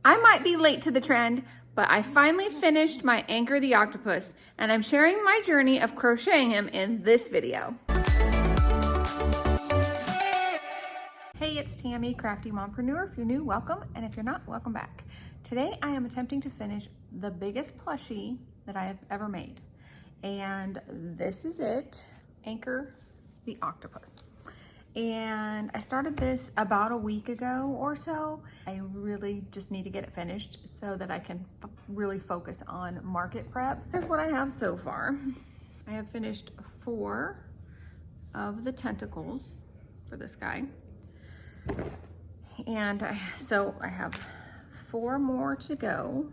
I might be late to the trend, but I finally finished my Anchor the Octopus, and I'm sharing my journey of crocheting him in this video. Hey, it's Tammy, Crafty Mompreneur. If you're new, welcome, and if you're not, welcome back. Today I am attempting to finish the biggest plushie that I have ever made, and this is it, Anchor the Octopus. And I started this about a week ago or so. I really just need to get it finished so that I can really focus on market prep. Here's what I have so far. I have finished 4 of the tentacles for this guy. And so I have 4 more to go.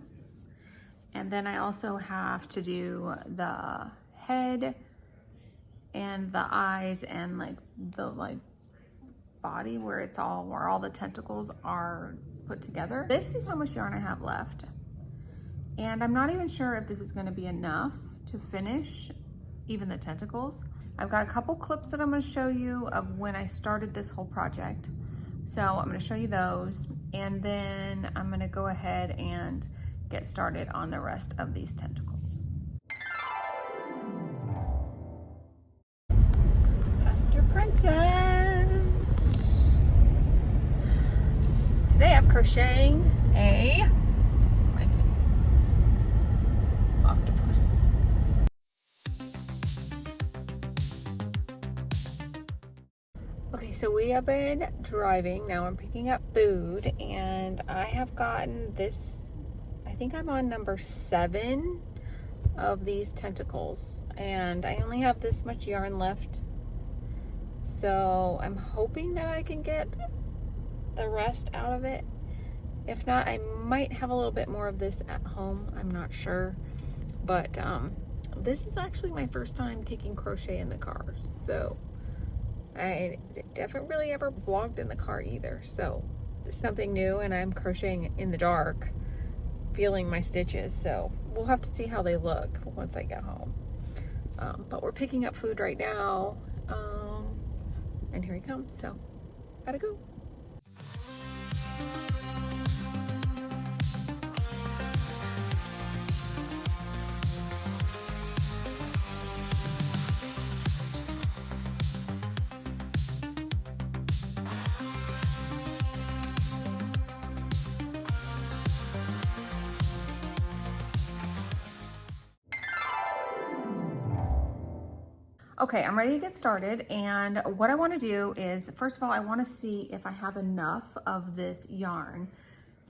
And then I also have to do the head and the eyes and the body where all the tentacles are put together. This is how much yarn I have left. And I'm not even sure if this is going to be enough to finish even the tentacles. I've got a couple clips that I'm going to show you of when I started this whole project. So I'm going to show you those, and then I'm going to go ahead and get started on the rest of these tentacles. Passenger Princess. Today I'm crocheting a octopus. Okay, so we have been driving. Now I'm picking up food, and I have gotten this, I think I'm on number 7 of these tentacles, and I only have this much yarn left. So I'm hoping that I can get the rest out of it. If not, I might have a little bit more of this at home. I'm not sure. But this is actually my first time taking crochet in the car. So I haven't really ever vlogged in the car either. So it's something new, and I'm crocheting in the dark, feeling my stitches. So we'll have to see how they look once I get home. But we're picking up food right now. And here he comes, so gotta go. Okay, I'm ready to get started, and what I want to do is, first of all, I want to see if I have enough of this yarn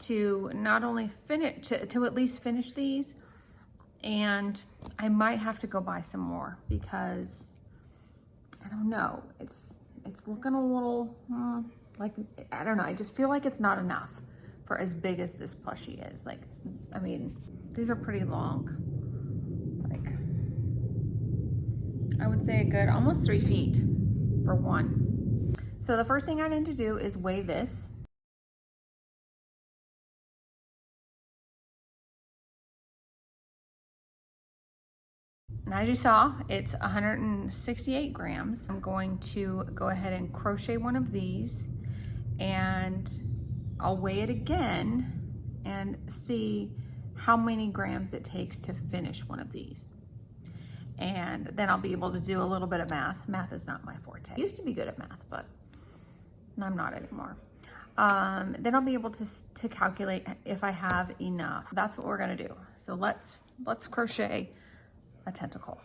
to not only finish, to at least finish these, and I might have to go buy some more because, I don't know, it's looking a little, like, I don't know, I just feel like it's not enough for as big as this plushie is. Like, I mean, these are pretty long. I would say a good almost 3 feet for one. So the first thing I need to do is weigh this. And as you saw, it's 168 grams. I'm going to go ahead and crochet one of these, and I'll weigh it again and see how many grams it takes to finish one of these. And then I'll be able to do a little bit of math. Math is not my forte. I used to be good at math, but I'm not anymore. Then I'll be able to calculate if I have enough. That's what we're gonna do. So let's crochet a tentacle.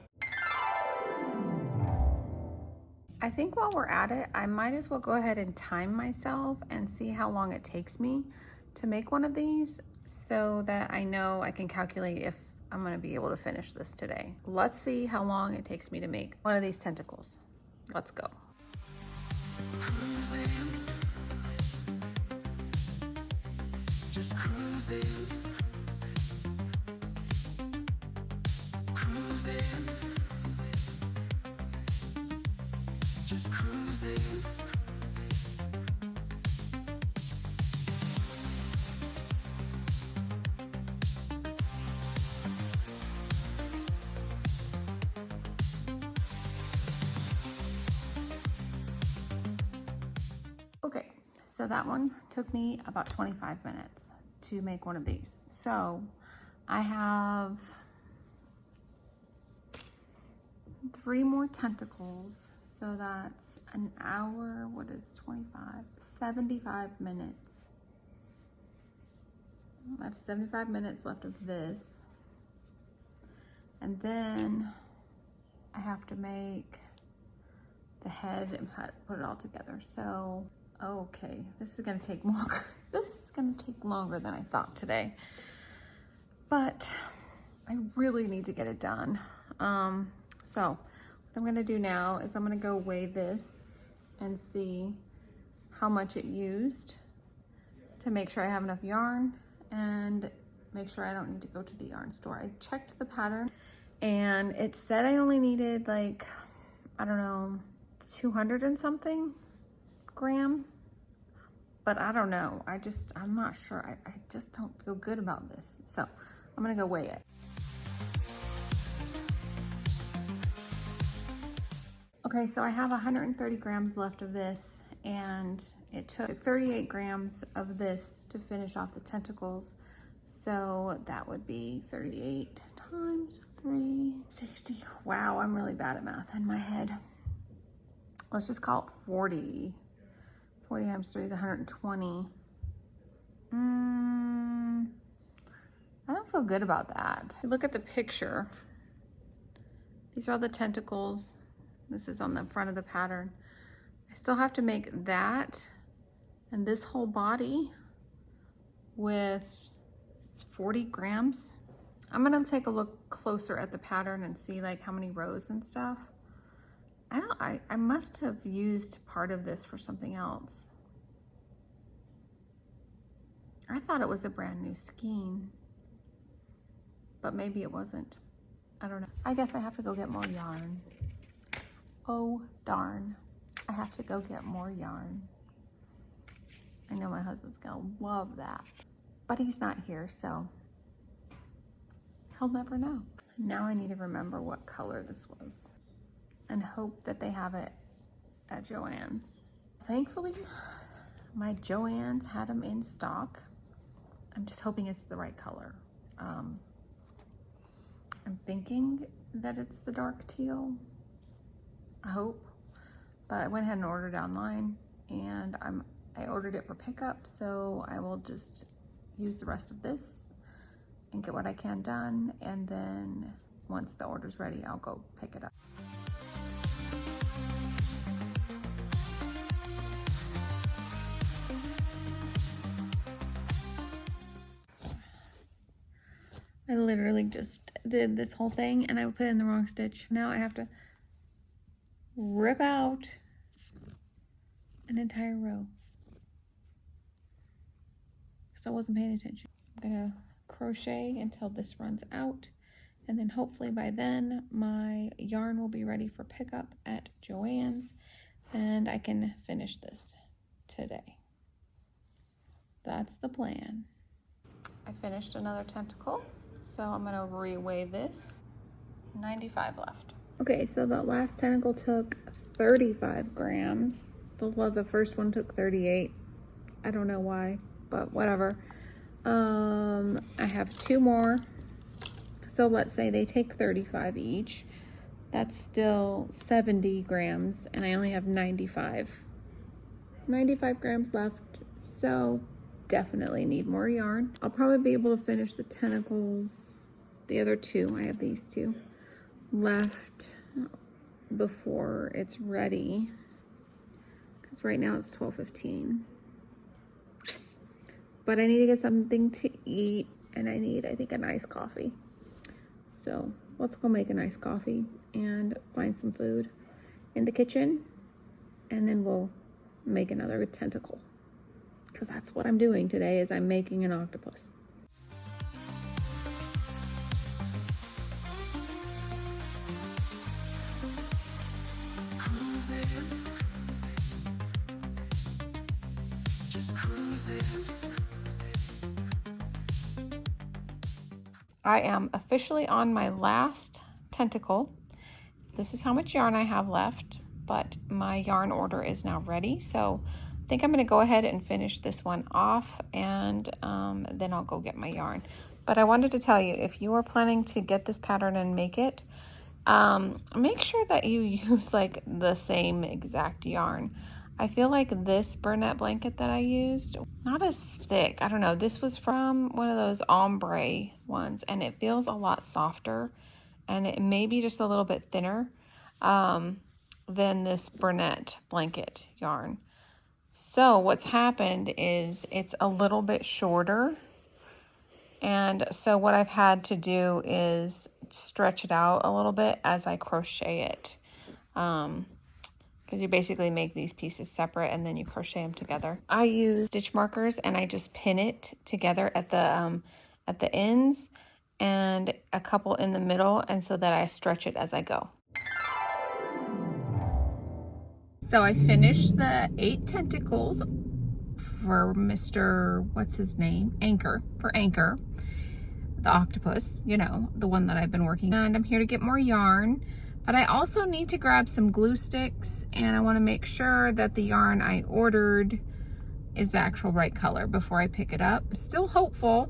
I think while we're at it, I might as well go ahead and time myself and see how long it takes me to make one of these, so that I know I can calculate if I'm gonna be able to finish this today. Let's see how long it takes me to make one of these tentacles. Let's go. Cruising. Just cruising. Cruising. Just cruising. Okay, so that one took me about 25 minutes to make one of these. So I have 3 more tentacles. So that's an hour, what is 25? 75 minutes. I have 75 minutes left of this. And then I have to make the head and put it all together. So, okay, this is gonna take longer. This is gonna take longer than I thought today. But I really need to get it done. So what I'm gonna do now is I'm gonna go weigh this and see how much it used to make sure I have enough yarn and make sure I don't need to go to the yarn store. I checked the pattern and it said I only needed like, I don't know, 200 and something grams, but I don't know. I'm not sure. I just don't feel good about this. So I'm gonna go weigh it. Okay, so I have 130 grams left of this, and it took 38 grams of this to finish off the tentacles. So that would be 38 times 360. Wow, I'm really bad at math in my head. Let's just call it 40. 40 times 3 is 120. I don't feel good about that. Look at the picture. These are all the tentacles. This is on the front of the pattern. I still have to make that and this whole body with 40 grams. I'm gonna take a look closer at the pattern and see like how many rows and stuff. I must have used part of this for something else. I thought it was a brand new skein, but maybe it wasn't. I don't know. I guess I have to go get more yarn. Oh, darn. I have to go get more yarn. I know my husband's gonna love that, but he's not here, so he'll never know. Now I need to remember what color this was and hope that they have it at Joann's. Thankfully, my Joann's had them in stock. I'm just hoping it's the right color. I'm thinking that it's the dark teal. I hope, but I went ahead and ordered it online, and I ordered it for pickup, so I will just use the rest of this and get what I can done, and then once the order's ready, I'll go pick it up. I literally just did this whole thing and I put it in the wrong stitch. Now I have to rip out an entire row because I wasn't paying attention. I'm gonna crochet until this runs out, and then hopefully by then my yarn will be ready for pickup at Joann's and I can finish this today. That's the plan. I finished another tentacle, so I'm gonna reweigh this. 95 left. Okay, so the last tentacle took 35 grams. The first one took 38. I don't know why, but whatever. I have 2 more. So let's say they take 35 each. That's still 70 grams, and I only have 95. 95 grams left, so definitely need more yarn. I'll probably be able to finish the tentacles, the other 2. I have these 2 left before it's ready, because right now it's 12:15. But I need to get something to eat, and I need, I think, a nice coffee. So let's go make a nice coffee and find some food in the kitchen, and then we'll make another tentacle, because that's what I'm doing today, is I'm making an octopus. I am officially on my last tentacle. This is how much yarn I have left, but my yarn order is now ready, so think I'm going to go ahead and finish this one off, and then I'll go get my yarn. But I wanted to tell you, if you are planning to get this pattern and make it, make sure that you use like the same exact yarn. I feel like this Burnette blanket that I used, not as thick. I don't know. This was from one of those ombre ones, and it feels a lot softer, and it may be just a little bit thinner than this Burnette blanket yarn. So what's happened is it's a little bit shorter. And so what I've had to do is stretch it out a little bit as I crochet it. Because you basically make these pieces separate and then you crochet them together. I use stitch markers and I just pin it together at the ends and a couple in the middle, and so that I stretch it as I go. So I finished the 8 tentacles for Mr. what's his name? Anchor, for Anchor the Octopus, you know, the one that I've been working on. And I'm here to get more yarn, but I also need to grab some glue sticks, and I want to make sure that the yarn I ordered is the actual right color before I pick it up. Still hopeful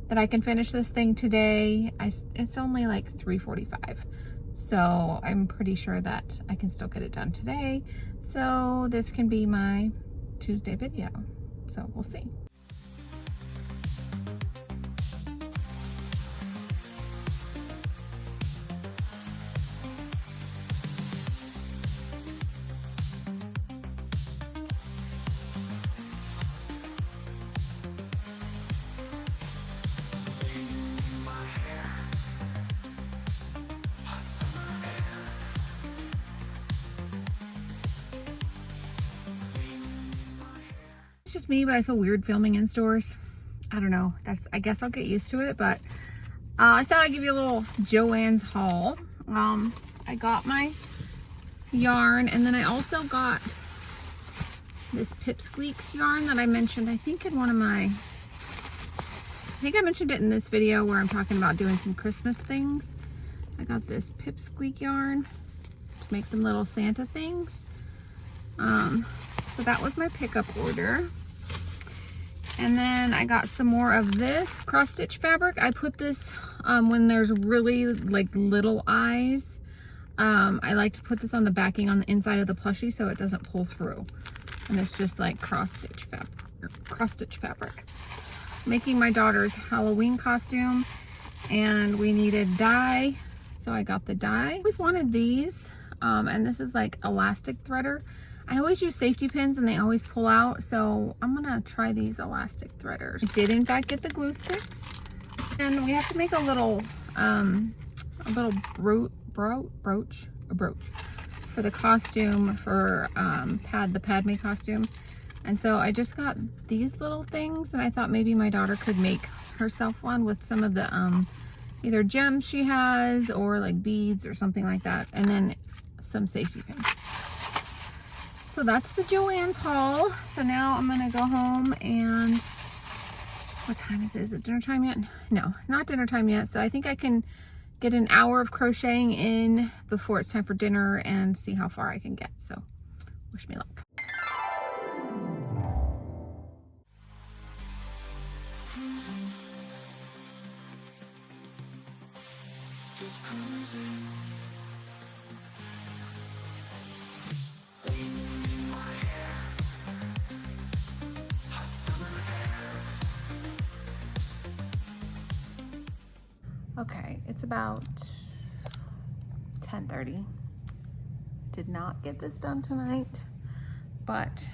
that I can finish this thing today. It's only like 3:45, so I'm pretty sure that I can still get it done today. So this can be my Tuesday video. So we'll see. It's just me, but I feel weird filming in stores. I don't know. I guess I'll get used to it, but I thought I'd give you a little Joann's haul. I got my yarn, and then I also got this Pipsqueaks yarn that I mentioned, I think in one of my, I think I mentioned it in this video where I'm talking about doing some Christmas things. I got this Pipsqueak yarn to make some little Santa things. So that was my pickup order. And then I got some more of this cross stitch fabric. I put this when there's really like little eyes. I like to put this on the backing on the inside of the plushie so it doesn't pull through. And it's just like cross stitch fabric. Making my daughter's Halloween costume, and we needed dye, so I got the dye. I always wanted these, and this is like elastic threader. I always use safety pins and they always pull out, so I'm gonna try these elastic threaders. I did in fact get the glue sticks, and we have to make a little brooch for the costume for the Padme costume. And so I just got these little things, and I thought maybe my daughter could make herself one with some of the either gems she has or like beads or something like that, and then some safety pins. So that's the Joann's haul. So now I'm gonna go home, and what time is it? Is it dinner time yet? No, not dinner time yet. So I think I can get an hour of crocheting in before it's time for dinner and see how far I can get. So wish me luck. Just cruising. Okay, it's about 10:30. Did not get this done tonight, but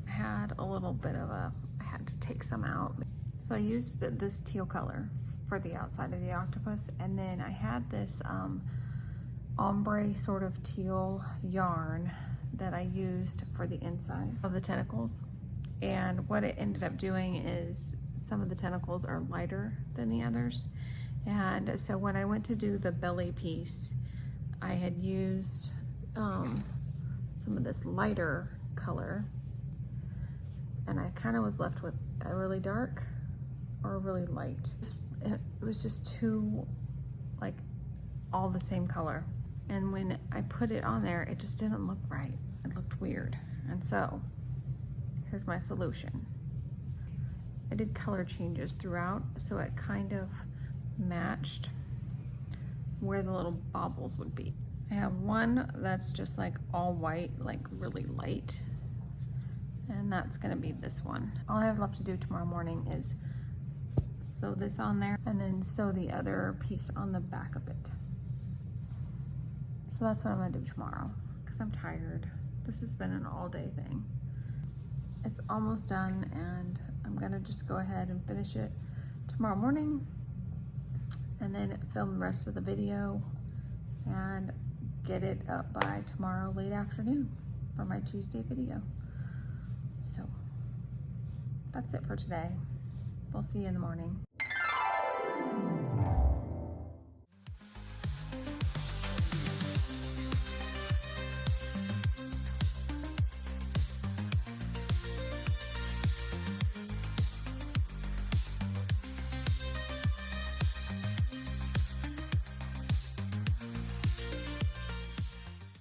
I had a little bit of I had to take some out. So I used this teal color for the outside of the octopus, and then I had this ombre sort of teal yarn that I used for the inside of the tentacles. And what it ended up doing is some of the tentacles are lighter than the others. And so when I went to do the belly piece, I had used some of this lighter color, and I kind of was left with a really dark or a really light. It was just too, like, all the same color. And when I put it on there, it just didn't look right. It looked weird. And so here's my solution. I did color changes throughout, so it kind of matched where the little baubles would be. I have one that's just like all white, like really light, and that's gonna be this one. All I have left to do tomorrow morning is sew this on there and then sew the other piece on the back of it. So that's what I'm gonna do tomorrow because I'm tired. This has been an all-day thing. It's almost done, and I'm gonna just go ahead and finish it tomorrow morning and then film the rest of the video and get it up by tomorrow late afternoon for my Tuesday video. So that's it for today. We'll see you in the morning.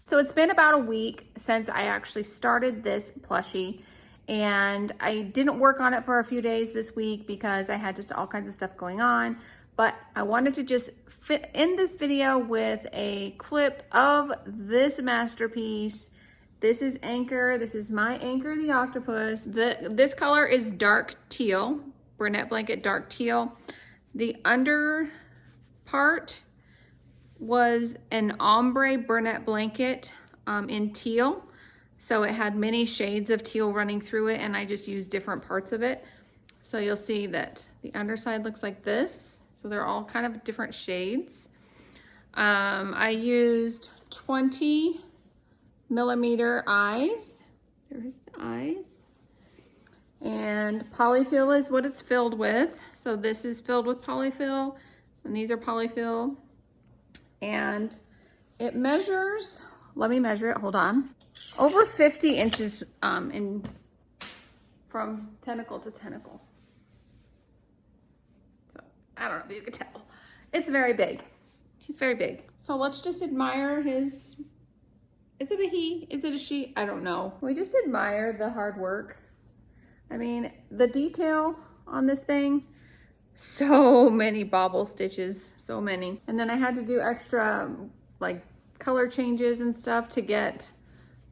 So it's been about a week since I actually started this plushie, and I didn't work on it for a few days this week because I had just all kinds of stuff going on, but I wanted to just fit in this video with a clip of this masterpiece. This is Anchor. This is my Anchor the Octopus. This color is dark teal, brunette blanket dark teal. The under part was an ombre brunette blanket in teal. So it had many shades of teal running through it, and I just used different parts of it. So you'll see that the underside looks like this. So they're all kind of different shades. I used 20 millimeter eyes. There's the eyes. And polyfill is what it's filled with. So this is filled with polyfill, and these are polyfill. And it measures, let me measure it, hold on, over 50 inches from tentacle to tentacle. So I don't know if you can tell. It's very big. He's very big. So let's just admire his, is it a he? Is it a she? I don't know. We just admire the hard work. I mean, the detail on this thing, so many bobble stitches, so many. And then I had to do extra like color changes and stuff to get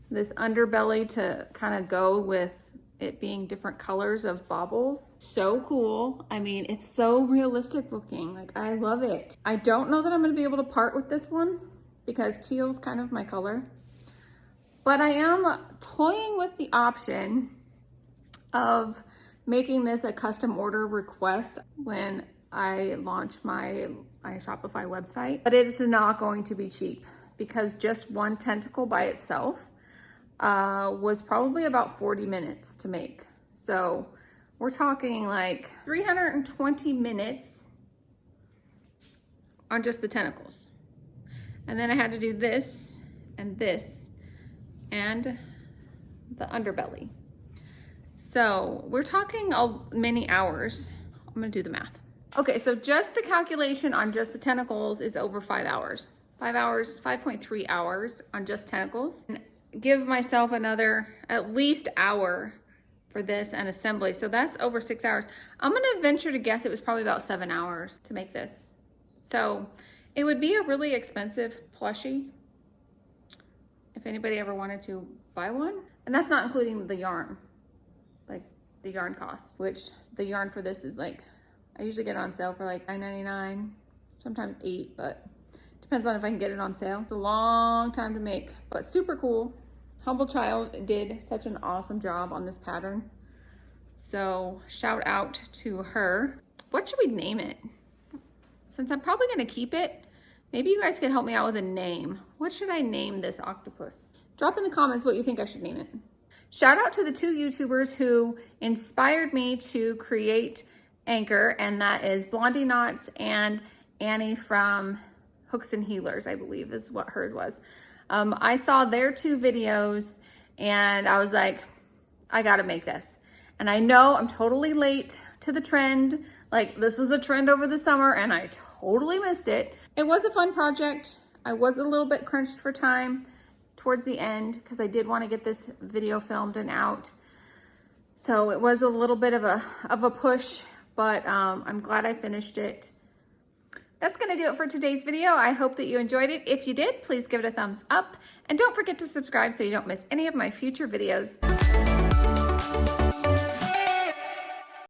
this underbelly to kind of go with it being different colors of baubles. So cool. I mean, it's so realistic looking. Like, I love it. I don't know that I'm gonna be able to part with this one because teal's kind of my color. But I am toying with the option of making this a custom order request when I launch my Shopify website. But it is not going to be cheap because just one tentacle by itself was probably about 40 minutes to make. So we're talking like 320 minutes on just the tentacles. And then I had to do this and the underbelly. So we're talking many hours. I'm gonna do the math. Okay, so just the calculation on just the tentacles is over 5 hours. 5 hours, 5.3 hours on just tentacles. And give myself another at least hour for this and assembly. So that's over 6 hours. I'm gonna venture to guess it was probably about 7 hours to make this. So it would be a really expensive plushie if anybody ever wanted to buy one. And that's not including the yarn, like the yarn cost, which the yarn for this is like, I usually get it on sale for like $9.99, sometimes $8, but depends on if I can get it on sale. It's a long time to make, but super cool. Humble Child did such an awesome job on this pattern. So shout out to her. What should we name it? Since I'm probably gonna keep it, maybe you guys can help me out with a name. What should I name this octopus? Drop in the comments what you think I should name it. Shout out to the 2 YouTubers who inspired me to create Anchor, and that is Blondie Knots and Annie from Hooks and Healers, I believe is what hers was. I saw their 2 videos and I was like, I gotta make this. And I know I'm totally late to the trend. Like, this was a trend over the summer and I totally missed it. It was a fun project. I was a little bit crunched for time towards the end because I did want to get this video filmed and out. So it was a little bit of a push, but I'm glad I finished it. That's going to do it for today's video. I hope that you enjoyed it. If you did, please give it a thumbs up. And don't forget to subscribe so you don't miss any of my future videos.